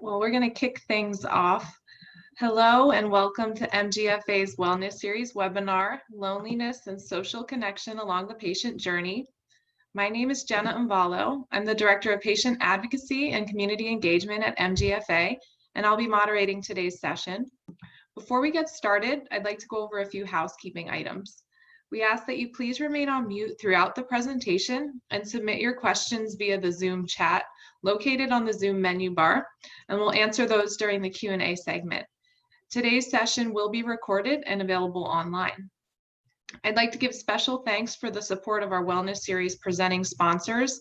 Well, we're going to kick things off. Hello and welcome to MGFA's Wellness Series webinar, Loneliness and Social Connection Along the Patient Journey. My name is Jenna Umvalo. I'm the Director of Patient Advocacy and Community Engagement at MGFA, and I'll be moderating today's session. Before we get started, I'd like to go over a few housekeeping items. We ask that you please remain on mute throughout the presentation and submit your questions via the Zoom chat located on the Zoom menu bar, and we'll answer those during the Q&A segment. Today's session will be recorded and available online. I'd like to give special thanks for the support of our Wellness Series presenting sponsors,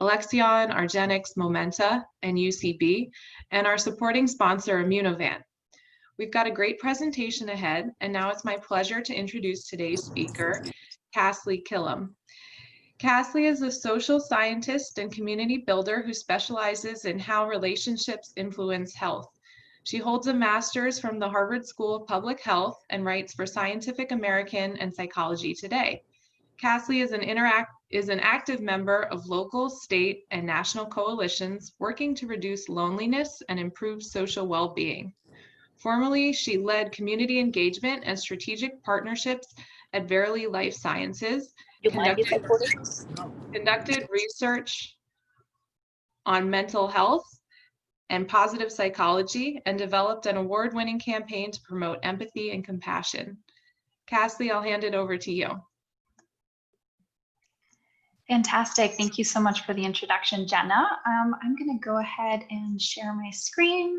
Alexion, argenx, Momenta, and UCB, and our supporting sponsor, Immunovant. We've got a great presentation ahead, and now it's my pleasure to introduce today's speaker, Kasley Killiam. Kasley is a social scientist and community builder who specializes in how relationships influence health. She holds a master's from the Harvard School of Public Health and writes for Scientific American and Psychology Today. Kasley is an active member of local, state, and national coalitions working to reduce loneliness and improve social well-being. Formerly, she led community engagement and strategic partnerships at Verily Life Sciences, conducted research on mental health and positive psychology, and developed an award-winning campaign to promote empathy and compassion. Kasley, I'll hand it over to you. Fantastic. Thank you so much for the introduction, Jenna. I'm going to go ahead and share my screen,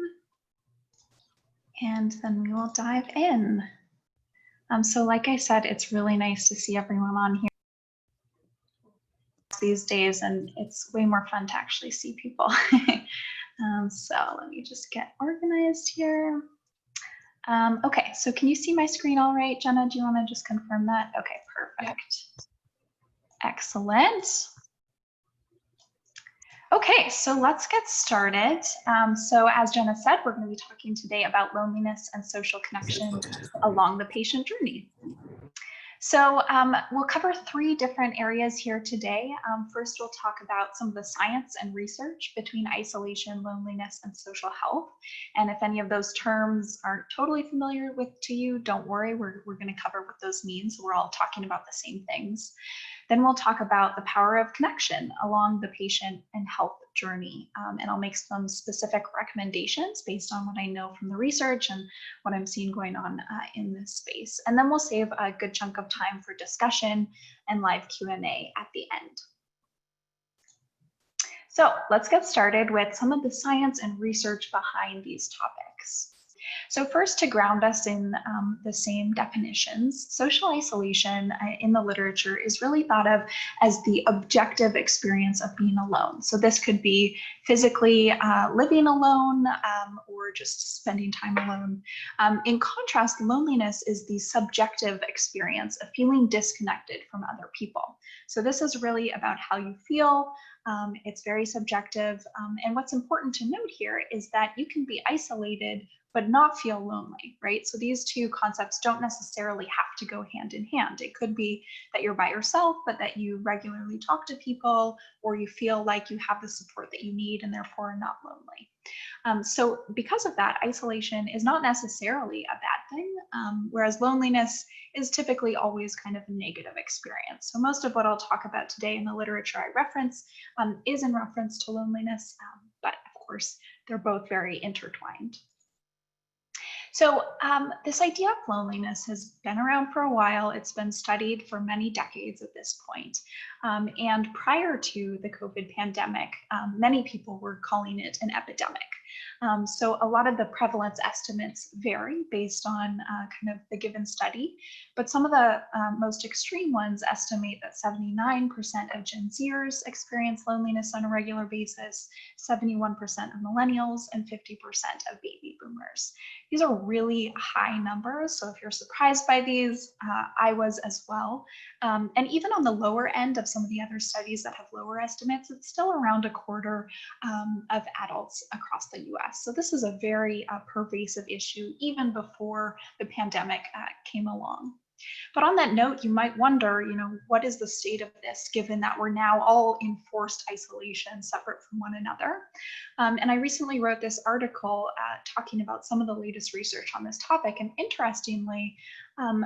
and then we will dive in. So like I said, it's really nice to see everyone on here these days, and it's way more fun to actually see people. So let me just get organized here. Okay, so can you see my screen all right, Jenna? Do you want to just confirm that? Okay, perfect. Yep. Excellent. Okay, so let's get started. So as Jenna said, we're going to be talking today about loneliness and social connection along the patient journey. So we'll cover three different areas here today. First, we'll talk about some of the science and research between isolation, loneliness, and social health. And if any of those terms aren't totally familiar to you, don't worry, we're going to cover what those mean. So we're all talking about the same things. Then we'll talk about the power of connection along the patient and health journey. And I'll make some specific recommendations based on what I know from the research and what I'm seeing going on in this space. And then we'll save a good chunk of time for discussion and live Q&A at the end. So let's get started with some of the science and research behind these topics. So first, to ground us in the same definitions, social isolation in the literature is really thought of as the objective experience of being alone. So this could be physically living alone or just spending time alone. In contrast, loneliness is the subjective experience of feeling disconnected from other people. So this is really about how you feel. It's very subjective. And what's important to note here is that you can be isolated but not feel lonely, right? So these two concepts don't necessarily have to go hand in hand. It could be that you're by yourself, but that you regularly talk to people, or you feel like you have the support that you need and therefore are not lonely. So because of that, isolation is not necessarily a bad thing, whereas loneliness is typically always kind of a negative experience. So most of what I'll talk about today in the literature I reference is in reference to loneliness, but of course, they're both very intertwined. So this idea of loneliness has been around for a while. It's been studied for many decades at this point. And prior to the COVID pandemic, many people were calling it an epidemic. So a lot of the prevalence estimates vary based on kind of the given study, but some of the most extreme ones estimate that 79% of Gen Zers experience loneliness on a regular basis, 71% of millennials, and 50% of baby boomers. These are really high numbers, so if you're surprised by these, I was as well. And even on the lower end of some of the other studies that have lower estimates, it's still around a quarter of adults across the US. So this is a very pervasive issue even before the pandemic came along. But on that note, you might wonder, what is the state of this given that we're now all in forced isolation, separate from one another? And I recently wrote this article talking about some of the latest research on this topic. And interestingly,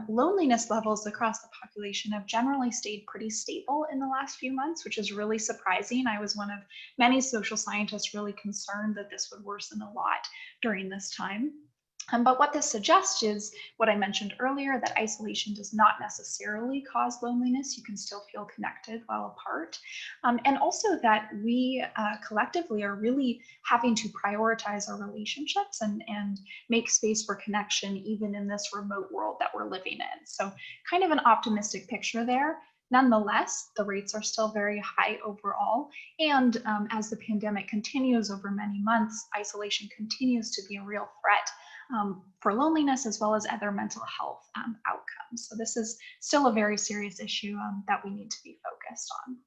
loneliness levels across the population have generally stayed pretty stable in the last few months, which is really surprising. I was one of many social scientists really concerned that this would worsen a lot during this time. But what this suggests is what I mentioned earlier, that isolation does not necessarily cause loneliness. You can still feel connected while apart. And also that we collectively are really having to prioritize our relationships and make space for connection, even in this remote world that we're living in. So kind of an optimistic picture there. Nonetheless, the rates are still very high overall. And as the pandemic continues over many months, isolation continues to be a real threat for loneliness as well as other mental health outcomes. So this is still a very serious issue that we need to be focused on.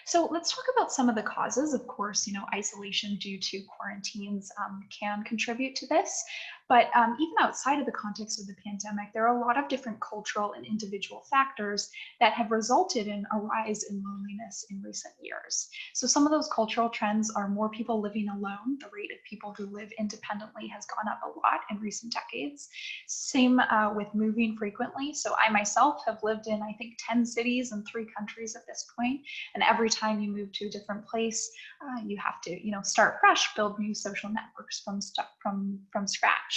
So let's talk about some of the causes. Of course, isolation due to quarantines can contribute to this. But even outside of the context of the pandemic, there are a lot of different cultural and individual factors that have resulted in a rise in loneliness in recent years. So some of those cultural trends are more people living alone. The rate of people who live independently has gone up a lot in recent decades. Same with moving frequently. So I myself have lived in, I think, 10 cities and 3 countries at this point. And every time you move to a different place, you have to, start fresh, build new social networks from scratch.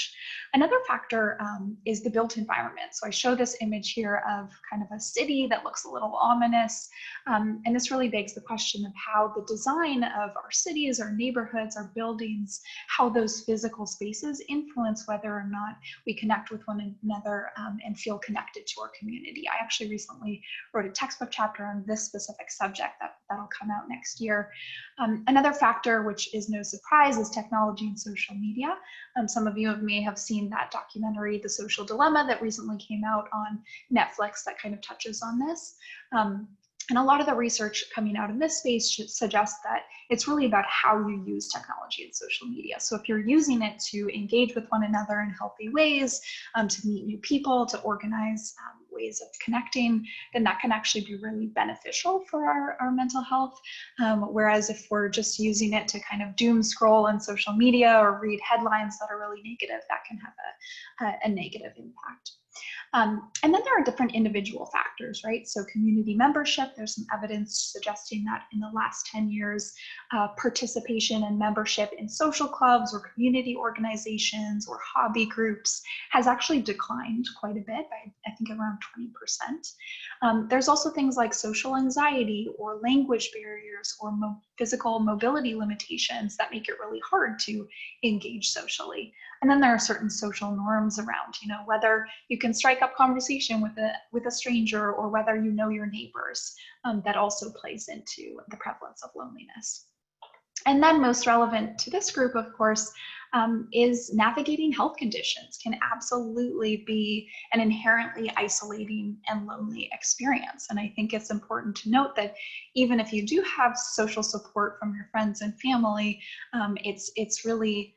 Another factor is the built environment. So I show this image here of kind of a city that looks a little ominous. And this really begs the question of how the design of our cities, our neighborhoods, our buildings, how those physical spaces influence whether or not we connect with one another and feel connected to our community. I actually recently wrote a textbook chapter on this specific subject that'll come out next year. Another factor, which is no surprise, is technology and social media. Some of you may have seen that documentary, The Social Dilemma, that recently came out on Netflix that kind of touches on this. And a lot of the research coming out in this space suggests that it's really about how you use technology and social media. So if you're using it to engage with one another in healthy ways, to meet new people, to organize ways of connecting, then that can actually be really beneficial for our mental health. Whereas if we're just using it to kind of doom scroll on social media or read headlines that are really negative, that can have a negative impact. And then there are different individual factors, right? So community membership, there's some evidence suggesting that in the last 10 years, participation and membership in social clubs or community organizations or hobby groups has actually declined quite a bit by, I think, around 20%. There's also things like social anxiety or language barriers or physical mobility limitations that make it really hard to engage socially. And then there are certain social norms around, whether you can strike up conversation with a stranger or whether you know your neighbors, that also plays into the prevalence of loneliness. And then most relevant to this group, of course, is navigating health conditions can absolutely be an inherently isolating and lonely experience. And I think it's important to note that even if you do have social support from your friends and family, it's really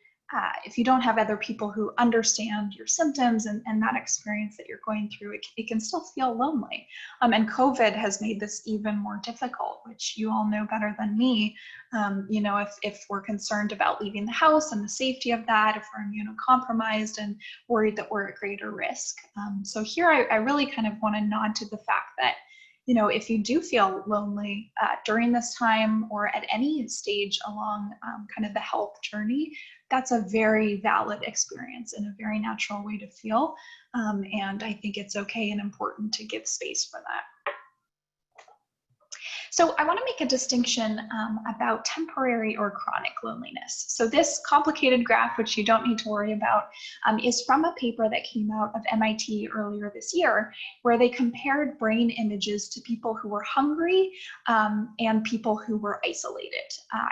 if you don't have other people who understand your symptoms and that experience that you're going through, it can still feel lonely. And COVID has made this even more difficult, which you all know better than me. If we're concerned about leaving the house and the safety of that, if we're immunocompromised and worried that we're at greater risk. So here I really kind of want to nod to the fact that if you do feel lonely during this time or at any stage along kind of the health journey, that's a very valid experience and a very natural way to feel. And I think it's okay and important to give space for that. So I want to make a distinction about temporary or chronic loneliness. So this complicated graph, which you don't need to worry about, is from a paper that came out of MIT earlier this year, where they compared brain images to people who were hungry and people who were isolated.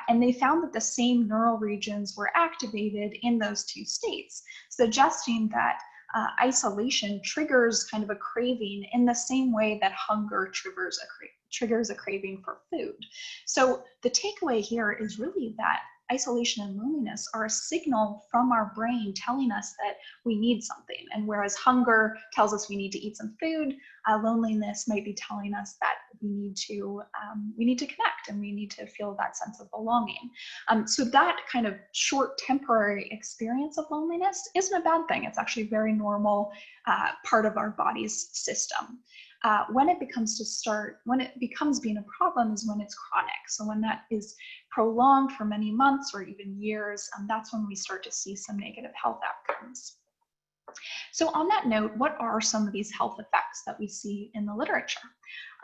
And they found that the same neural regions were activated in those two states, suggesting that isolation triggers kind of a craving in the same way that hunger triggers a craving for food. So the takeaway here is really that isolation and loneliness are a signal from our brain telling us that we need something. And whereas hunger tells us we need to eat some food, loneliness might be telling us that we need to connect and we need to feel that sense of belonging. So that kind of short temporary experience of loneliness isn't a bad thing. It's actually a very normal part of our body's system. When it becomes being a problem is when it's chronic. So when that is prolonged for many months or even years, that's when we start to see some negative health outcomes. So on that note, what are some of these health effects that we see in the literature?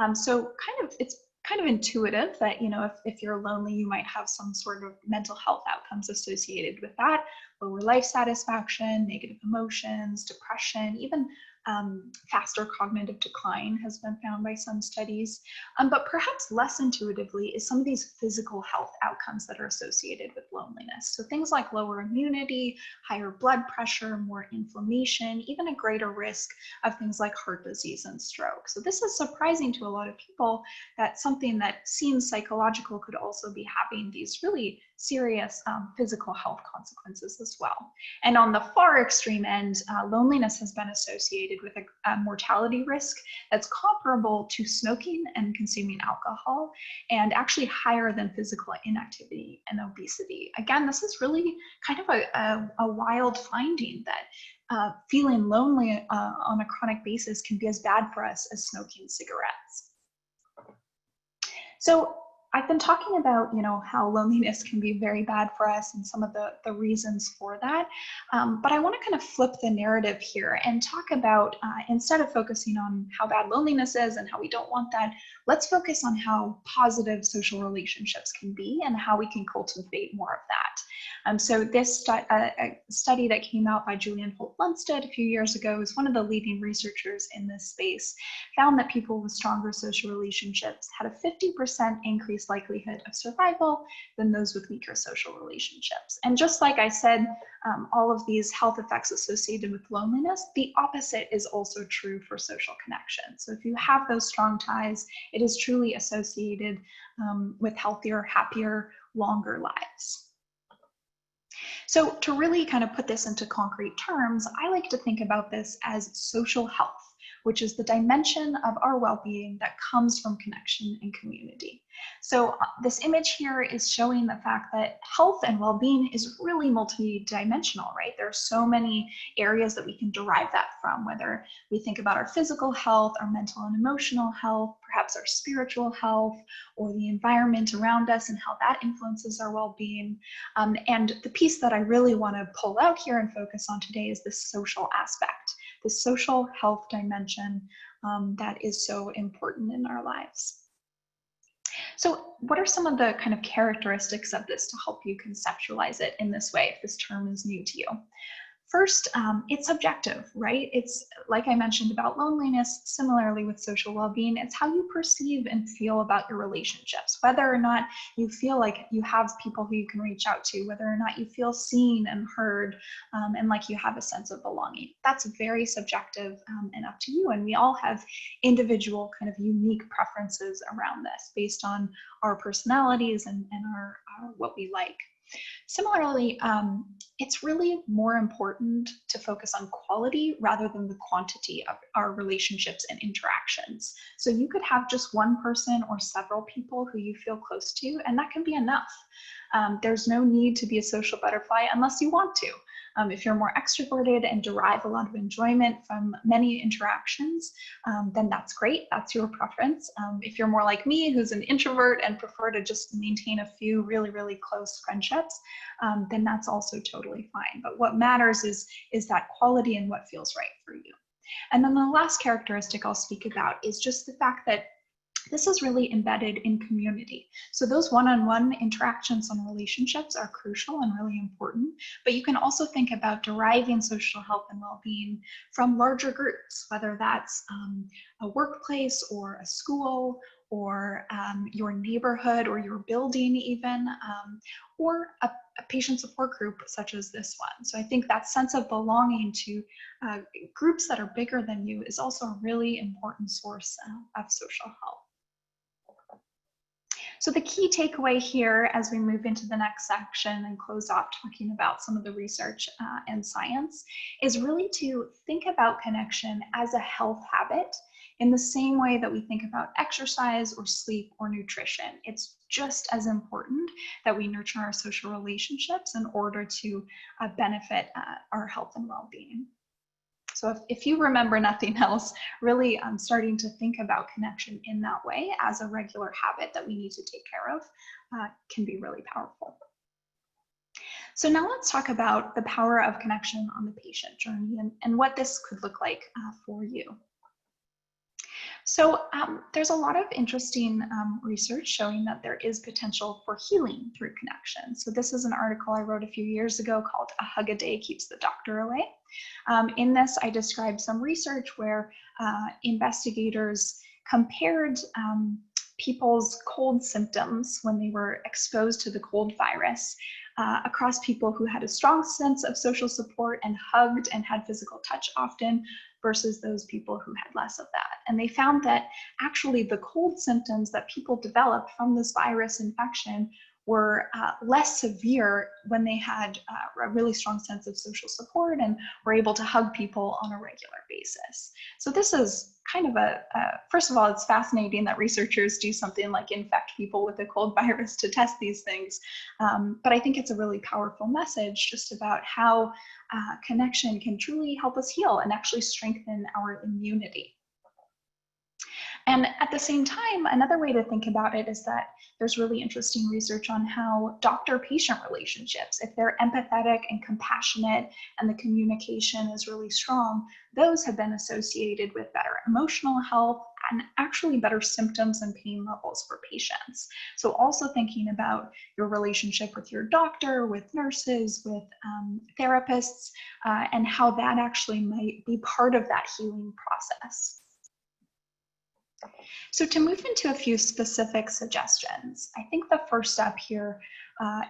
It's kind of intuitive that, if you're lonely, you might have some sort of mental health outcomes associated with that: lower life satisfaction, negative emotions, depression, even faster cognitive decline has been found by some studies. But perhaps less intuitively is some of these physical health outcomes that are associated with loneliness. So things like lower immunity, higher blood pressure, more inflammation, even a greater risk of things like heart disease and stroke. So this is surprising to a lot of people, that something that seems psychological could also be having these really serious physical health consequences as well. And on the far extreme end, loneliness has been associated with a mortality risk that's comparable to smoking and consuming alcohol, and actually higher than physical inactivity and obesity. Again, this is really kind of a wild finding, that feeling lonely on a chronic basis can be as bad for us as smoking cigarettes. So I've been talking about, how loneliness can be very bad for us and some of the reasons for that. But I want to kind of flip the narrative here and talk about, instead of focusing on how bad loneliness is and how we don't want that, let's focus on how positive social relationships can be and how we can cultivate more of that. So this a study that came out by Julian Holt-Lunstad a few years ago, is one of the leading researchers in this space, found that people with stronger social relationships had a 50% increased likelihood of survival than those with weaker social relationships. And just like I said, all of these health effects associated with loneliness, the opposite is also true for social connection. So if you have those strong ties, it is truly associated with healthier, happier, longer lives. So to really kind of put this into concrete terms, I like to think about this as social health, which is the dimension of our well-being that comes from connection and community. So this image here is showing the fact that health and well-being is really multidimensional, right? There are so many areas that we can derive that from, whether we think about our physical health, our mental and emotional health, perhaps our spiritual health, or the environment around us and how that influences our well-being. And the piece that I really want to pull out here and focus on today is this social aspect, the social health dimension that is so important in our lives. So what are some of the kind of characteristics of this to help you conceptualize it in this way if this term is new to you? First, it's subjective, right? It's like I mentioned about loneliness, similarly with social well-being, it's how you perceive and feel about your relationships, whether or not you feel like you have people who you can reach out to, whether or not you feel seen and heard, and like you have a sense of belonging. That's very subjective and up to you. And we all have individual kind of unique preferences around this based on our personalities and our what we like. Similarly, it's really more important to focus on quality rather than the quantity of our relationships and interactions. So you could have just one person or several people who you feel close to, and that can be enough. There's no need to be a social butterfly unless you want to. If you're more extroverted and derive a lot of enjoyment from many interactions, then that's great. That's your preference. If you're more like me, who's an introvert and prefer to just maintain a few really, really close friendships, then that's also totally fine. But what matters is that quality and what feels right for you. And then the last characteristic I'll speak about is just the fact that this is really embedded in community. So those one-on-one interactions and relationships are crucial and really important, but you can also think about deriving social health and well-being from larger groups, whether that's a workplace or a school or your neighborhood or your building even, or a patient support group such as this one. So I think that sense of belonging to groups that are bigger than you is also a really important source of social health. So the key takeaway here as we move into the next section and close off talking about some of the research and science is really to think about connection as a health habit in the same way that we think about exercise or sleep or nutrition. It's just as important that we nurture our social relationships in order to benefit our health and well-being. So if you remember nothing else, really starting to think about connection in that way as a regular habit that we need to take care of can be really powerful. So now let's talk about the power of connection on the patient journey and what this could look like for you. So there's a lot of interesting research showing that there is potential for healing through connection. So this is an article I wrote a few years ago called "A Hug a Day Keeps the Doctor Away." In this, I described some research where investigators compared people's cold symptoms when they were exposed to the cold virus across people who had a strong sense of social support and hugged and had physical touch often versus those people who had less of that. And they found that actually the cold symptoms that people developed from this virus infection were less severe when they had a really strong sense of social support and were able to hug people on a regular basis. So this is kind of first of all, it's fascinating that researchers do something like infect people with a cold virus to test these things. But I think it's a really powerful message just about how connection can truly help us heal and actually strengthen our immunity. And at the same time, another way to think about it is that there's really interesting research on how doctor-patient relationships, if they're empathetic and compassionate and the communication is really strong, those have been associated with better emotional health and actually better symptoms and pain levels for patients. So also thinking about your relationship with your doctor, with nurses, with therapists, and how that actually might be part of that healing process. So to move into a few specific suggestions, I think the first step here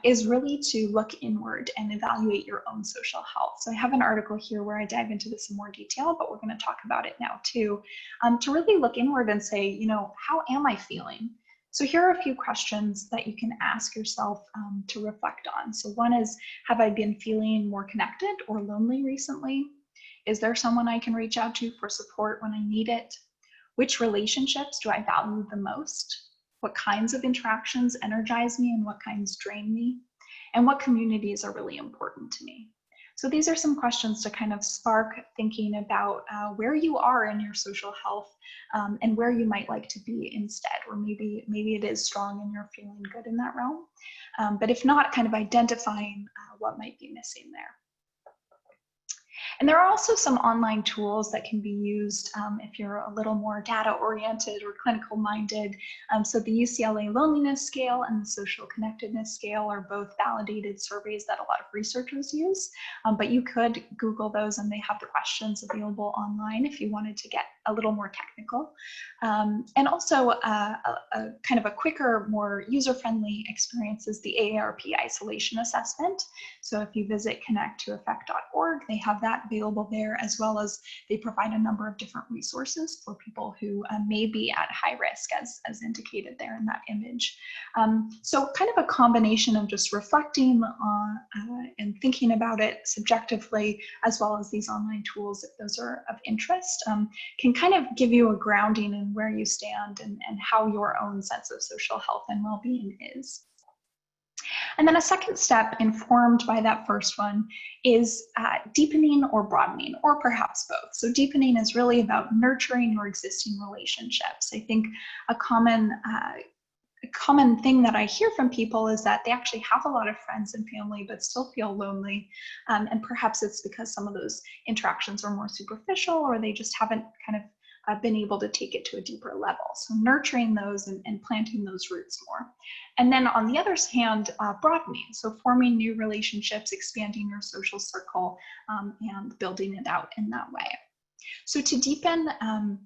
is really to look inward and evaluate your own social health. So I have an article here where I dive into this in more detail, but we're going to talk about it now too, to really look inward and say, you know, how am I feeling? So here are a few questions that you can ask yourself to reflect on. So one is, have I been feeling more connected or lonely recently? Is there someone I can reach out to for support when I need it? Which relationships do I value the most? What kinds of interactions energize me and what kinds drain me? And what communities are really important to me? So these are some questions to kind of spark thinking about where you are in your social health and where you might like to be instead, or maybe it is strong and you're feeling good in that realm. But if not, kind of identifying what might be missing there. And there are also some online tools that can be used if you're a little more data-oriented or clinical-minded. So the UCLA Loneliness Scale and the Social Connectedness Scale are both validated surveys that a lot of researchers use. But you could Google those and they have the questions available online if you wanted to get a little more technical. And also a kind of a quicker, more user-friendly experience is the AARP Isolation Assessment. So if you visit connect2effect.org, they have that available there, as well as they provide a number of different resources for people who may be at high risk, as indicated there in that image. So kind of a combination of just reflecting on and thinking about it subjectively, as well as these online tools, if those are of interest, can kind of give you a grounding in where you stand and how your own sense of social health and well-being is. And then a second step informed by that first one is deepening or broadening, or perhaps both. So deepening is really about nurturing your existing relationships. I think a common thing that I hear from people is that they actually have a lot of friends and family but still feel lonely, and perhaps it's because some of those interactions are more superficial, or they just haven't kind of been able to take it to a deeper level. So nurturing those and planting those roots more. And then on the other hand, broadening. So forming new relationships, expanding your social circle, and building it out in that way. So to deepen, a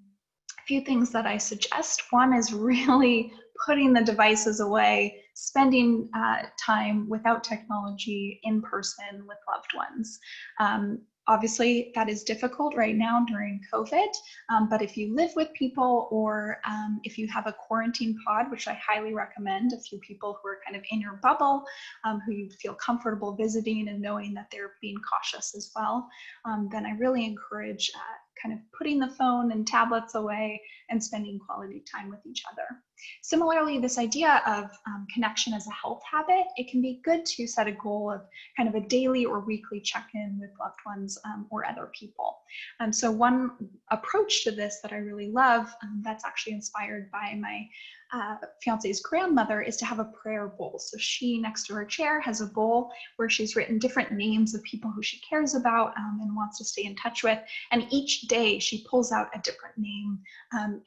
few things that I suggest. One is really putting the devices away, spending time without technology in person with loved ones. Obviously, that is difficult right now during COVID, but if you live with people or if you have a quarantine pod, which I highly recommend, a few people who are kind of in your bubble, who you feel comfortable visiting and knowing that they're being cautious as well, then I really encourage kind of putting the phone and tablets away and spending quality time with each other. Similarly, this idea of connection as a health habit, it can be good to set a goal of kind of a daily or weekly check-in with loved ones or other people. So one approach to this that I really love, that's actually inspired by my fiance's grandmother, is to have a prayer bowl. So she, next to her chair, has a bowl where she's written different names of people who she cares about and wants to stay in touch with. And each day she pulls out a different name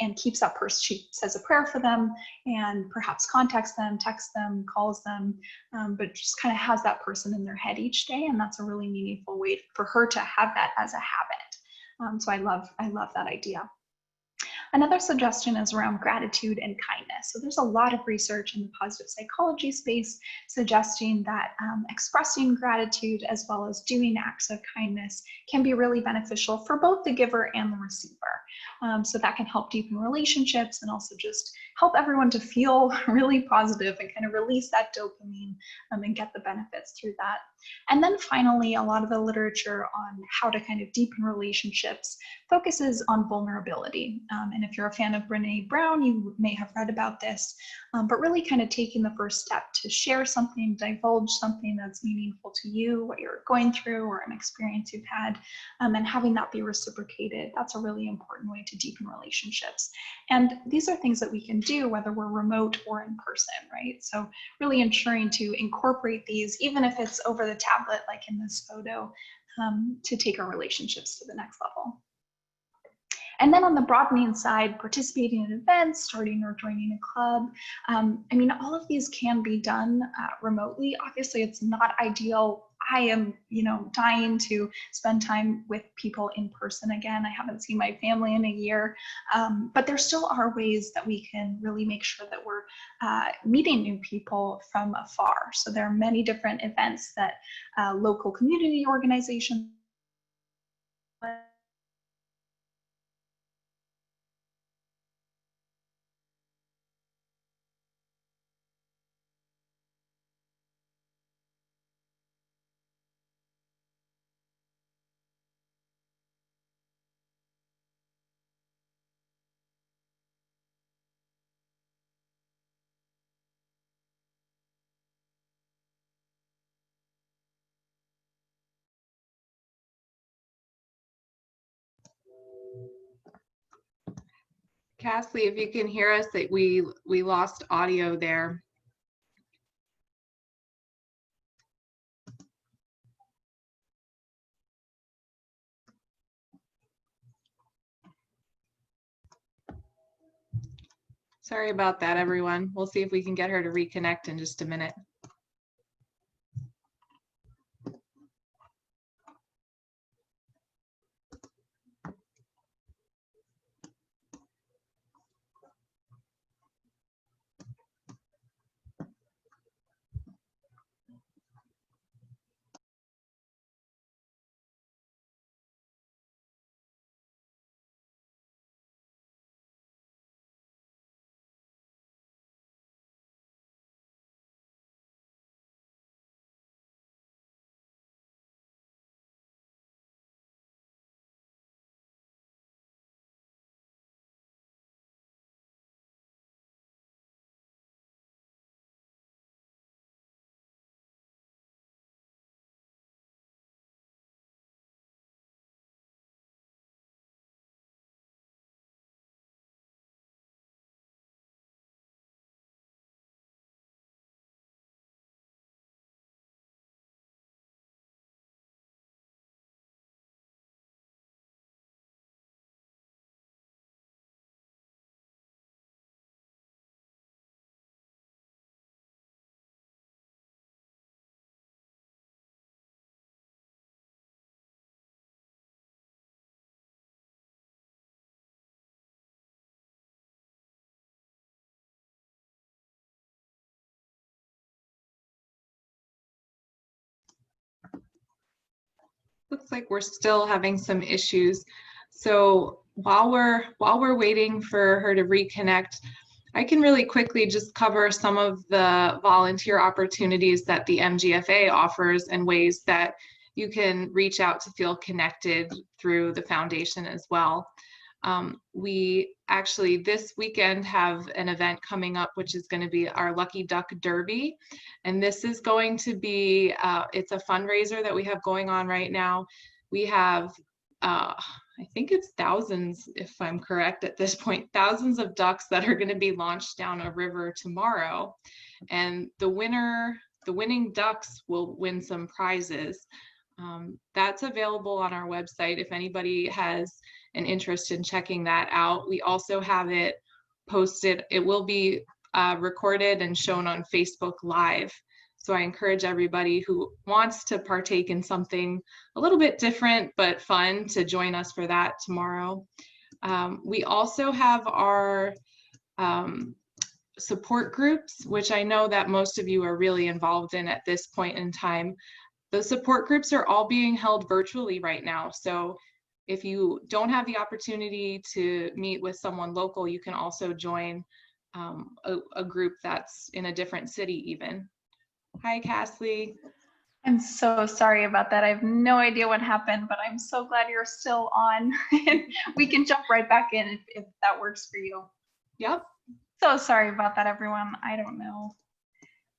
and keeps that person, she says a prayer for them and perhaps contacts them, texts them, calls them, but just kind of has that person in their head each day. And that's a really meaningful way for her to have that as a habit. So I love that idea. Another suggestion is around gratitude and kindness. So there's a lot of research in the positive psychology space suggesting that expressing gratitude as well as doing acts of kindness can be really beneficial for both the giver and the receiver. So that can help deepen relationships and also just help everyone to feel really positive and kind of release that dopamine and get the benefits through that. And then finally, a lot of the literature on how to kind of deepen relationships focuses on vulnerability. And if you're a fan of Brene Brown, you may have read about this, but really kind of taking the first step to share something, divulge something that's meaningful to you, what you're going through or an experience you've had, and having that be reciprocated. That's a really important way to deepen relationships. And these are things that we can do whether we're remote or in person, right? So really ensuring to incorporate these, even if it's over the tablet, like in this photo, to take our relationships to the next level. And then on the broadening side, participating in events, starting or joining a club. I mean, all of these can be done remotely. Obviously, it's not ideal. I am, dying to spend time with people in person again. I haven't seen my family in a year, but there still are ways that we can really make sure that we're meeting new people from afar. So there are many different events that local community organizations Kasley, if you can hear us, that we lost audio there. Sorry about that, everyone. We'll see if we can get her to reconnect in just a minute. Looks like we're still having some issues. So while we're waiting for her to reconnect, I can really quickly just cover some of the volunteer opportunities that the MGFA offers and ways that you can reach out to feel connected through the foundation as well. We actually this weekend have an event coming up, which is going to be our Lucky Duck Derby. And this is going to be, it's a fundraiser that we have going on right now. We have, I think it's thousands, if I'm correct at this point, thousands of ducks that are going to be launched down a river tomorrow. And the winning ducks will win some prizes. That's available on our website if anybody has an interest in checking that out. We also have it posted. It will be recorded and shown on Facebook Live. So I encourage everybody who wants to partake in something a little bit different but fun to join us for that tomorrow. We also have our support groups, which I know that most of you are really involved in at this point in time. The support groups are all being held virtually right now. So if you don't have the opportunity to meet with someone local, you can also join a group that's in a different city even. Hi, Kasley. I'm so sorry about that. I have no idea what happened, but I'm so glad you're still on. We can jump right back in if that works for you. Yep. So sorry about that, everyone. I don't know.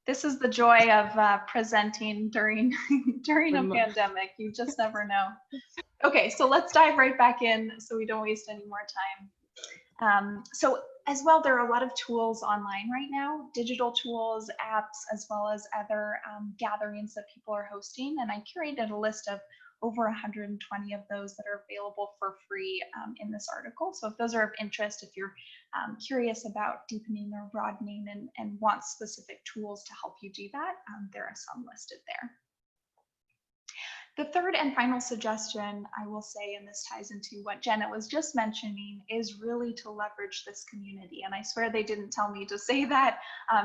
This is the joy of presenting during a pandemic. You just never know. Okay, so let's dive right back in so we don't waste any more time. So as well, there are a lot of tools online right now, digital tools, apps, as well as other gatherings that people are hosting. And I curated a list of over 120 of those that are available for free in this article. So if those are of interest, if you're curious about deepening or broadening and want specific tools to help you do that, there are some listed there. The third and final suggestion I will say, and this ties into what Jenna was just mentioning, is really to leverage this community. And I swear they didn't tell me to say that.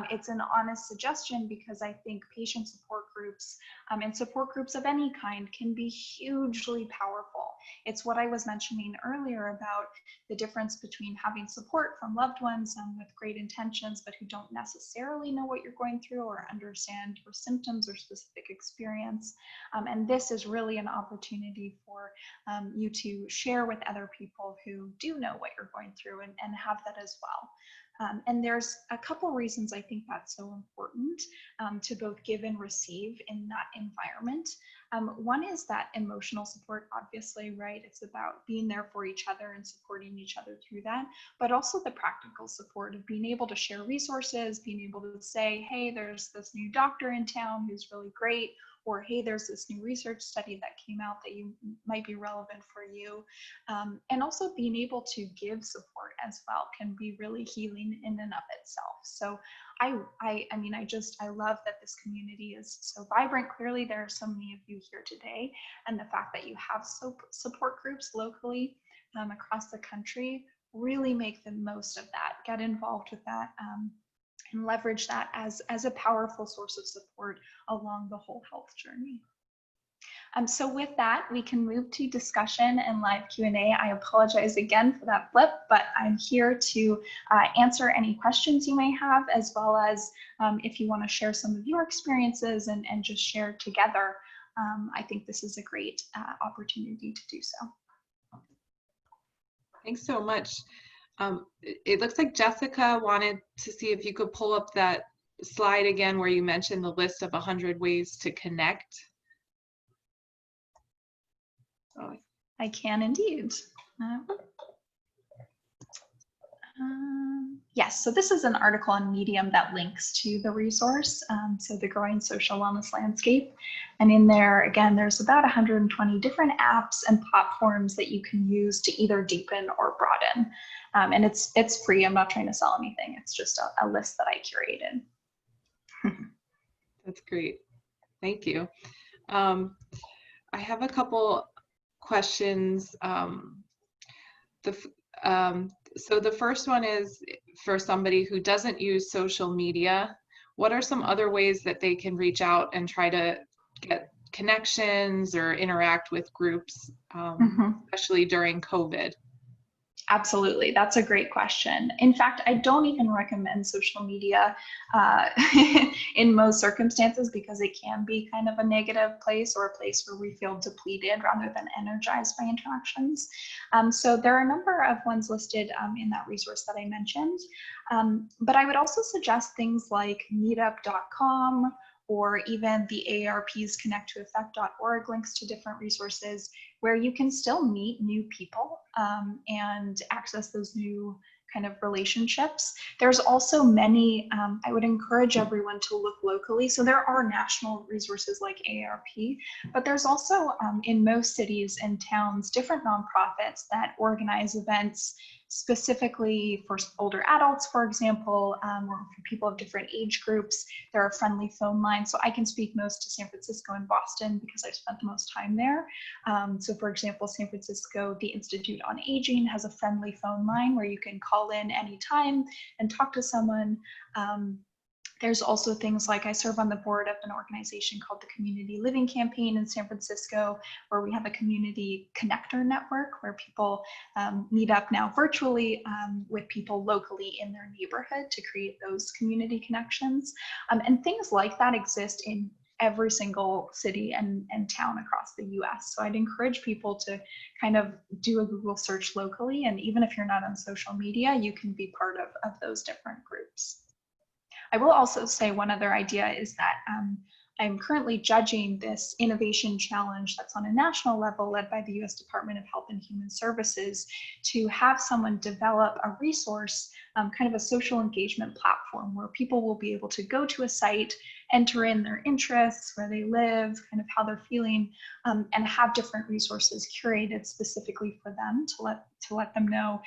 It's an honest suggestion because I think patient support groups and support groups of any kind can be hugely powerful. It's what I was mentioning earlier about the difference between having support from loved ones with great intentions, but who don't necessarily know what you're going through or understand your symptoms or specific experience. And this is really an opportunity for you to share with other people who do know what you're going through and have that as well. And there's a couple reasons I think that's so important to both give and receive in that environment. One is that emotional support, obviously, right? It's about being there for each other and supporting each other through that, but also the practical support of being able to share resources, being able to say, hey, there's this new doctor in town who's really great, or hey, there's this new research study that came out that you might be relevant for you. And also being able to give support as well can be really healing in and of itself. So I love that this community is so vibrant. Clearly, there are so many of you here today, and the fact that you have support groups locally across the country, really make the most of that, get involved with that, and leverage that as a powerful source of support along the whole health journey. So with that, we can move to discussion and live Q&A. I apologize again for that flip, but I'm here to answer any questions you may have, as well as if you want to share some of your experiences and just share together. I think this is a great opportunity to do so. Thanks so much. It looks like Jessica wanted to see if you could pull up that slide again where you mentioned the list of 100 ways to connect. Oh. I can indeed. Yes, so this is an article on Medium that links to the resource, so the Growing Social Wellness Landscape. And in there, again, there's about 120 different apps and platforms that you can use to either deepen or broaden. And it's free. I'm not trying to sell anything. It's just a list that I curated. That's great. Thank you. I have a couple questions. So the first one is for somebody who doesn't use social media. What are some other ways that they can reach out and try to get connections or interact with groups, Mhm. especially during COVID? Absolutely. That's a great question. In fact, I don't even recommend social media uh, in most circumstances because it can be kind of a negative place or a place where we feel depleted rather than energized by interactions. So there are a number of ones listed in that resource that I mentioned. But I would also suggest things like meetup.com or even the AARP's connecttoeffect.org links to different resources where you can still meet new people and access those new kind of relationships. There's also many, I would encourage everyone to look locally. So there are national resources like AARP, but there's also in most cities and towns, different nonprofits that organize events specifically for older adults, for example, or for people of different age groups. There are friendly phone lines. So I can speak most to San Francisco and Boston because I've spent the most time there. So for example, San Francisco, the Institute on Aging has a friendly phone line where you can call in anytime and talk to someone. There's also things like I serve on the board of an organization called the Community Living Campaign in San Francisco, where we have a community connector network where people meet up now virtually with people locally in their neighborhood to create those community connections. And things like that exist in every single city and town across the US. So I'd encourage people to kind of do a Google search locally. And even if you're not on social media, you can be part of those different groups. I will also say one other idea is that I'm currently judging this innovation challenge that's on a national level led by the US Department of Health and Human Services to have someone develop a resource, kind of a social engagement platform where people will be able to go to a site, enter in their interests, where they live, kind of how they're feeling, and have different resources curated specifically for them to let them know,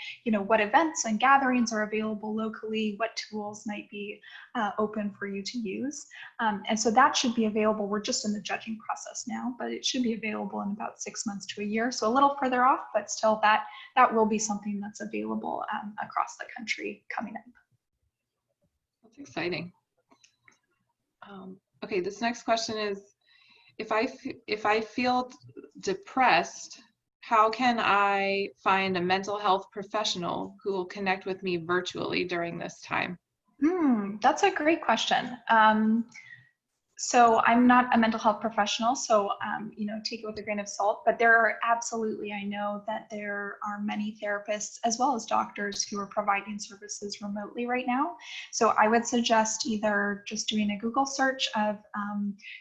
what events and gatherings are available locally, what tools might be open for you to use. And so that should be available. We're just in the judging process now, but it should be available in about 6 months to a year. So a little further off, but still that will be something that's available across the country coming up. That's exciting. Okay, this next question is, if I feel depressed, how can I find a mental health professional who will connect with me virtually during this time? That's a great question. So I'm not a mental health professional, so take it with a grain of salt, but there are absolutely, I know that there are many therapists as well as doctors who are providing services remotely right now. So I would suggest either just doing a Google search of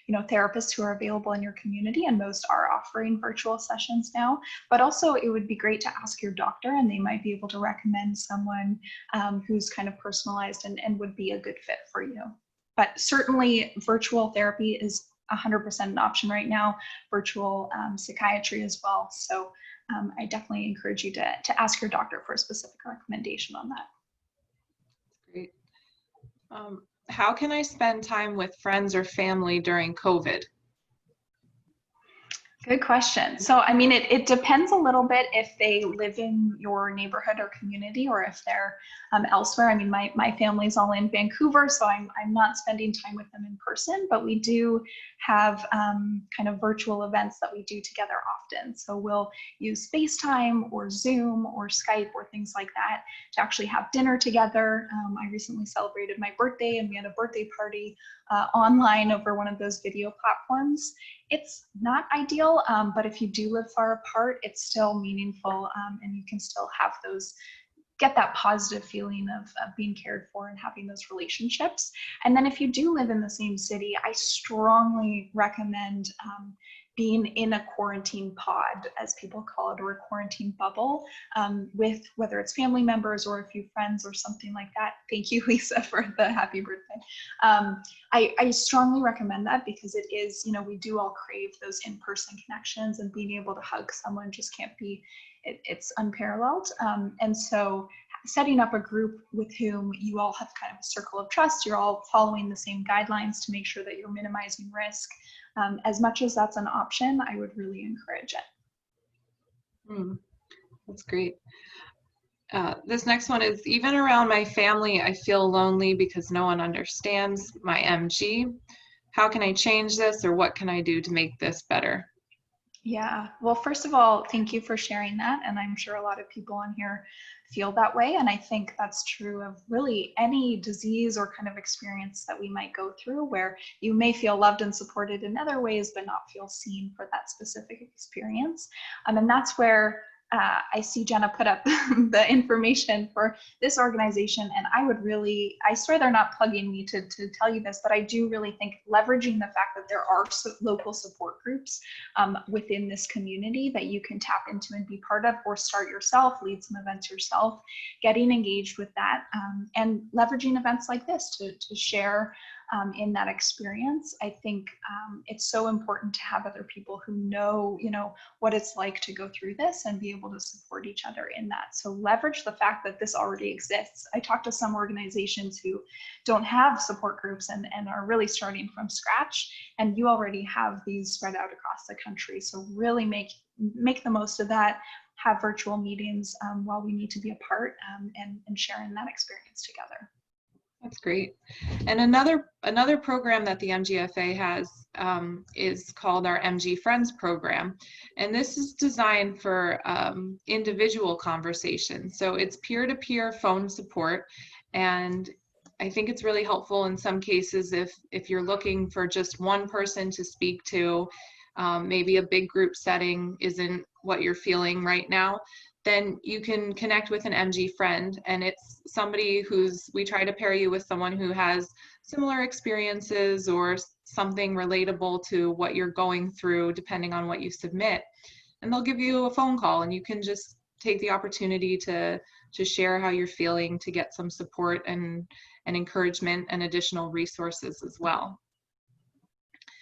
therapists who are available in your community, and most are offering virtual sessions now, but also it would be great to ask your doctor and they might be able to recommend someone who's kind of personalized and would be a good fit for you. But certainly virtual therapy is 100% an option right now, virtual psychiatry as well. So I definitely encourage you to ask your doctor for a specific recommendation on that. Great. How can I spend time with friends or family during COVID? Good question. So, I mean, it depends a little bit if they live in your neighborhood or community or if they're elsewhere. I mean, my family's all in Vancouver, so I'm not spending time with them in person, but we do have kind of virtual events that we do together often. So we'll use FaceTime or Zoom or Skype or things like that to actually have dinner together. I recently celebrated my birthday and we had a birthday party online over one of those video platforms. It's not ideal, but if you do live far apart, it's still meaningful and you can still have get that positive feeling of being cared for and having those relationships. And then if you do live in the same city, I strongly recommend being in a quarantine pod, as people call it, or a quarantine bubble with whether it's family members or a few friends or something like that. Thank you, Lisa, for the happy birthday. I strongly recommend that because it is, we do all crave those in-person connections, and being able to hug someone just can't be, it's unparalleled. And so setting up a group with whom you all have kind of a circle of trust, you're all following the same guidelines to make sure that you're minimizing risk. As much as that's an option, I would really encourage it. That's great. This next one is, even around my family, I feel lonely because no one understands my MG. how can I change this, or what can I do to make this better? Yeah. Well, first of all, thank you for sharing that. And I'm sure a lot of people on here feel that way. And I think that's true of really any disease or kind of experience that we might go through, where you may feel loved and supported in other ways, but not feel seen for that specific experience. And that's where I see Jenna put up the information for this organization. And I swear they're not plugging me to tell you this, but I do really think leveraging the fact that there are local support groups within this community that you can tap into and be part of, or start yourself, lead some events yourself, getting engaged with that, and leveraging events like this to share in that experience. I think it's so important to have other people who know, what it's like to go through this and be able to support each other in that. So leverage the fact that this already exists. I talk to some organizations who don't have support groups and are really starting from scratch, and you already have these spread out across the country. So really make the most of that, have virtual meetings while we need to be apart, and sharing that experience together. That's great. And another program that the MGFA has is called our MG Friends program. And this is designed for individual conversations. So it's peer-to-peer phone support. And I think it's really helpful in some cases if you're looking for just one person to speak to, maybe a big group setting isn't what you're feeling right now, then you can connect with an MG friend, and it's somebody we try to pair you with someone who has similar experiences or something relatable to what you're going through, depending on what you submit. And they'll give you a phone call, and you can just take the opportunity to share how you're feeling, to get some support and encouragement and additional resources as well.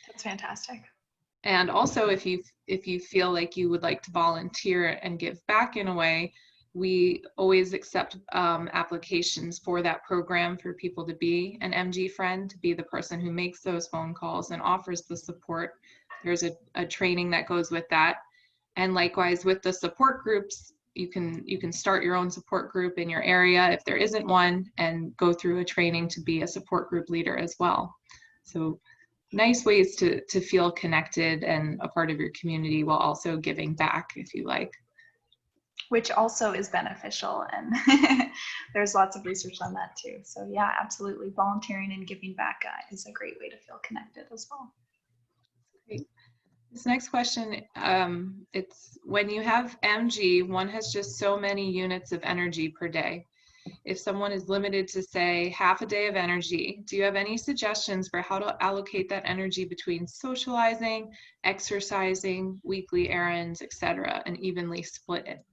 That's fantastic. And also, if you feel like you would like to volunteer and give back in a way, we always accept applications for that program for people to be an MG friend, to be the person who makes those phone calls and offers the support. There's a training that goes with that. And likewise with the support groups, you can start your own support group in your area if there isn't one, and go through a training to be a support group leader as well. So nice ways to feel connected and a part of your community while also giving back, if you like. Which also is beneficial, and there's lots of research on that too. So yeah, absolutely, volunteering and giving back is a great way to feel connected as well. Great. This next question, it's when you have MG, one has just so many units of energy per day. If someone is limited to, say, half a day of energy, do you have any suggestions for how to allocate that energy between socializing, exercising, weekly errands, etc., and evenly split it?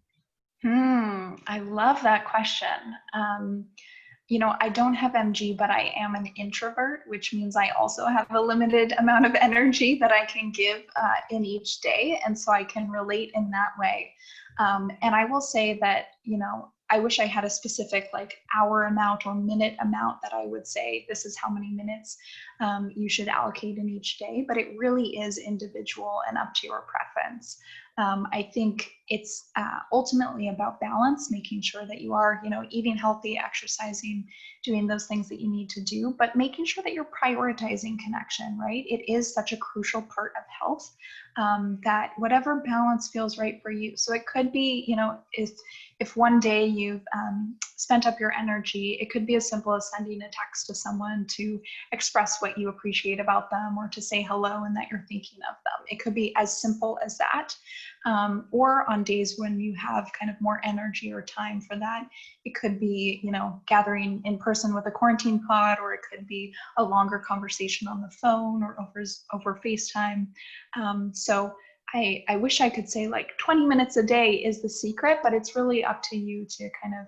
I love that question. I don't have MG, but I am an introvert, which means I also have a limited amount of energy that I can give in each day. And so I can relate in that way. And I will say that, I wish I had a specific hour amount or minute amount that I would say, this is how many minutes you should allocate in each day, but it really is individual and up to your preference. I think it's ultimately about balance, making sure that you are, eating healthy, exercising, doing those things that you need to do, but making sure that you're prioritizing connection, right? It is such a crucial part of health, that whatever balance feels right for you. So it could be, if one day you've spent up your energy, it could be as simple as sending a text to someone to express what you appreciate about them, or to say hello and that you're thinking of them. It could be as simple as that. Or on days when you have kind of more energy or time for that, it could be, gathering in person with a quarantine pod, or it could be a longer conversation on the phone or over FaceTime. So I wish I could say 20 minutes a day is the secret, but it's really up to you to kind of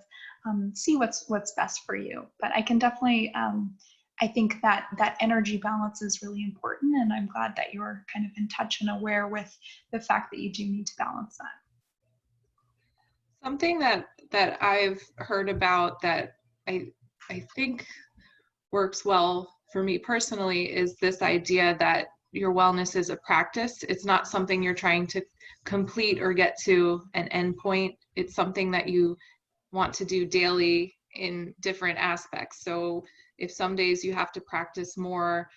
see what's best for you. But I can definitely, I think that energy balance is really important, and I'm glad that you're kind of in touch and aware with the fact that you do need to balance that. Something that I've heard about that I think works well for me personally is this idea that your wellness is a practice. It's not something you're trying to complete or get to an endpoint. It's something that you want to do daily in different aspects. So if some days you have to practice more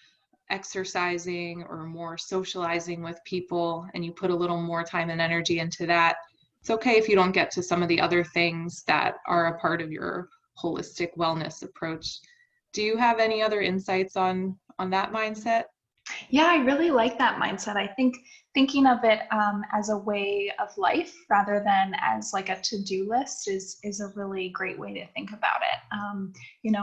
exercising or more socializing with people, and you put a little more time and energy into that, it's okay if you don't get to some of the other things that are a part of your holistic wellness approach. Do you have any other insights on that mindset? Yeah, I really like that mindset. I think thinking of it as a way of life rather than as like a to-do list is a really great way to think about it.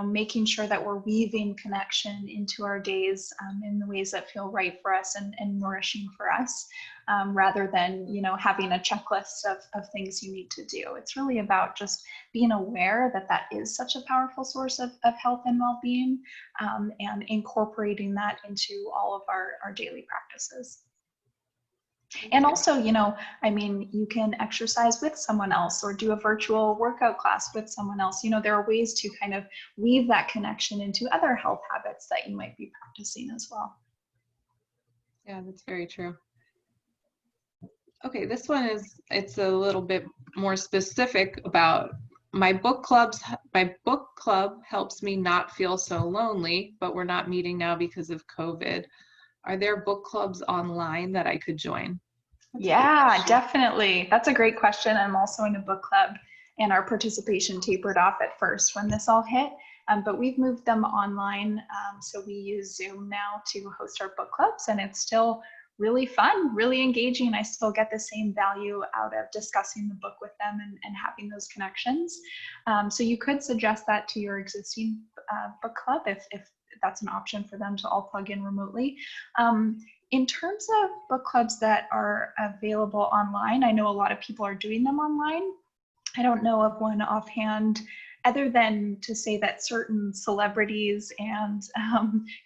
Making sure that we're weaving connection into our days in the ways that feel right for us and nourishing for us, rather than having a checklist of things you need to do. It's really about just being aware that that is such a powerful source of health and well-being, and incorporating that into all of our daily practices. And also, you can exercise with someone else or do a virtual workout class with someone else. There are ways to kind of weave that connection into other health habits that you might be practicing as well. Yeah, that's very true. Okay, this one it's a little bit more specific about my book club helps me not feel so lonely, but we're not meeting now because of COVID. Are there book clubs online that I could join? Yeah, definitely. That's a great question. I'm also in a book club, and our participation tapered off at first when this all hit, but we've moved them online. So we use Zoom now to host our book clubs, and it's still really fun, really engaging. I still get the same value out of discussing the book with them and having those connections. So you could suggest that to your existing book club if that's an option for them to all plug in remotely. In terms of book clubs that are available online, I know a lot of people are doing them online. I don't know of one offhand, other than to say that certain celebrities and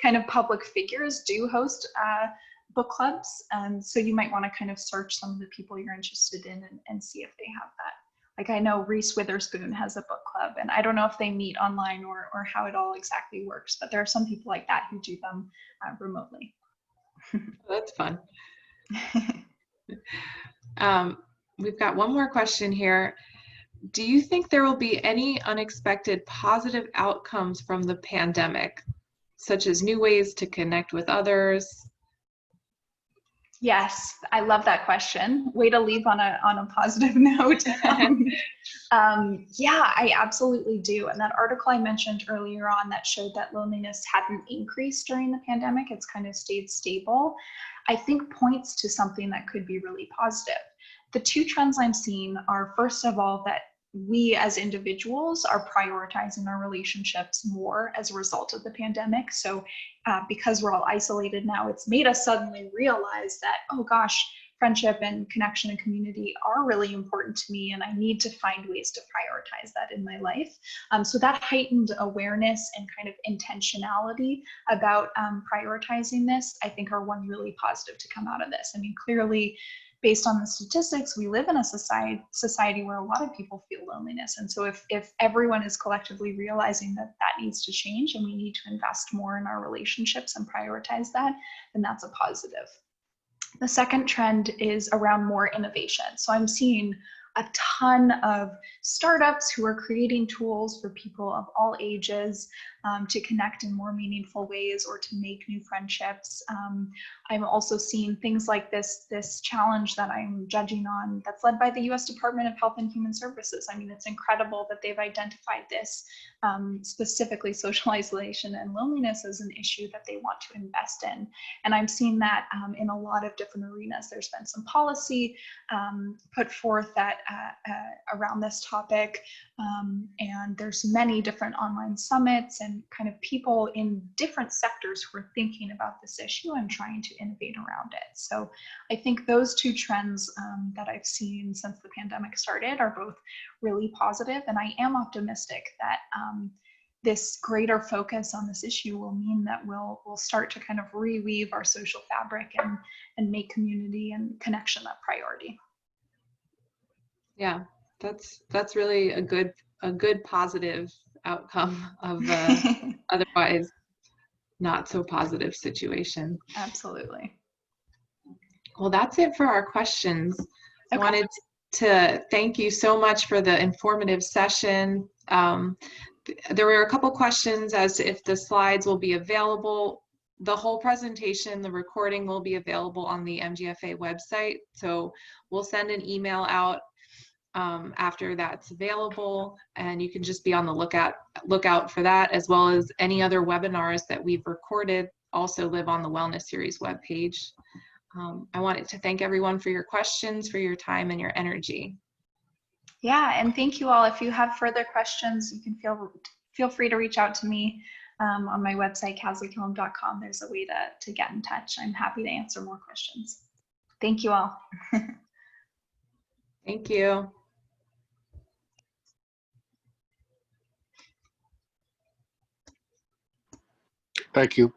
kind of public figures do host book clubs. So you might want to kind of search some of the people you're interested in and see if they have that. Like I know Reese Witherspoon has a book club, and I don't know if they meet online or how it all exactly works, but there are some people like that who do them remotely. That's fun. We've got one more question here. Do you think there will be any unexpected positive outcomes from the pandemic, such as new ways to connect with others? Yes, I love that question. Way to leave on a positive note. Yeah, I absolutely do. And that article I mentioned earlier on that showed that loneliness hadn't increased during the pandemic, it's kind of stayed stable, I think points to something that could be really positive. The two trends I'm seeing are, first of all, that we as individuals are prioritizing our relationships more as a result of the pandemic. So because we're all isolated now, it's made us suddenly realize that, oh gosh, friendship and connection and community are really important to me, and I need to find ways to prioritize that in my life. So that heightened awareness and kind of intentionality about prioritizing this, I think, are one really positive to come out of this. I mean, clearly, based on the statistics, we live in a society where a lot of people feel loneliness. And so if everyone is collectively realizing that that needs to change and we need to invest more in our relationships and prioritize that, then that's a positive. The second trend is around more innovation. So I'm seeing a ton of startups who are creating tools for people of all ages to connect in more meaningful ways or to make new friendships. I'm also seeing things like this challenge that I'm judging on that's led by the US Department of Health and Human Services. I mean, it's incredible that they've identified this, specifically social isolation and loneliness, as an issue that they want to invest in. And I'm seeing that in a lot of different arenas. There's been some policy put forth that around this topic, and there's many different online summits and kind of people in different sectors who are thinking about this issue and trying to innovate around it. So I think those two trends that I've seen since the pandemic started are both really positive, and I am optimistic that this greater focus on this issue will mean that we'll start to kind of reweave our social fabric and make community and connection a priority. Yeah, that's really a good positive outcome of otherwise not so positive situation. Absolutely. Well, that's it for our questions. Okay. I wanted to thank you so much for the informative session. There were a couple questions as to if the slides will be available. the whole presentation, the recording will be available on the MGFA website. So we'll send an email out after that's available, and you can just be on the lookout for that, as well as any other webinars that we've recorded also live on the Wellness Series webpage. I wanted to thank everyone for your questions, for your time and your energy. Yeah, and thank you all. If you have further questions, you can feel free to reach out to me on my website, kasleykilliam.com. There's a way to get in touch. I'm happy to answer more questions. Thank you all. Thank you. Thank you.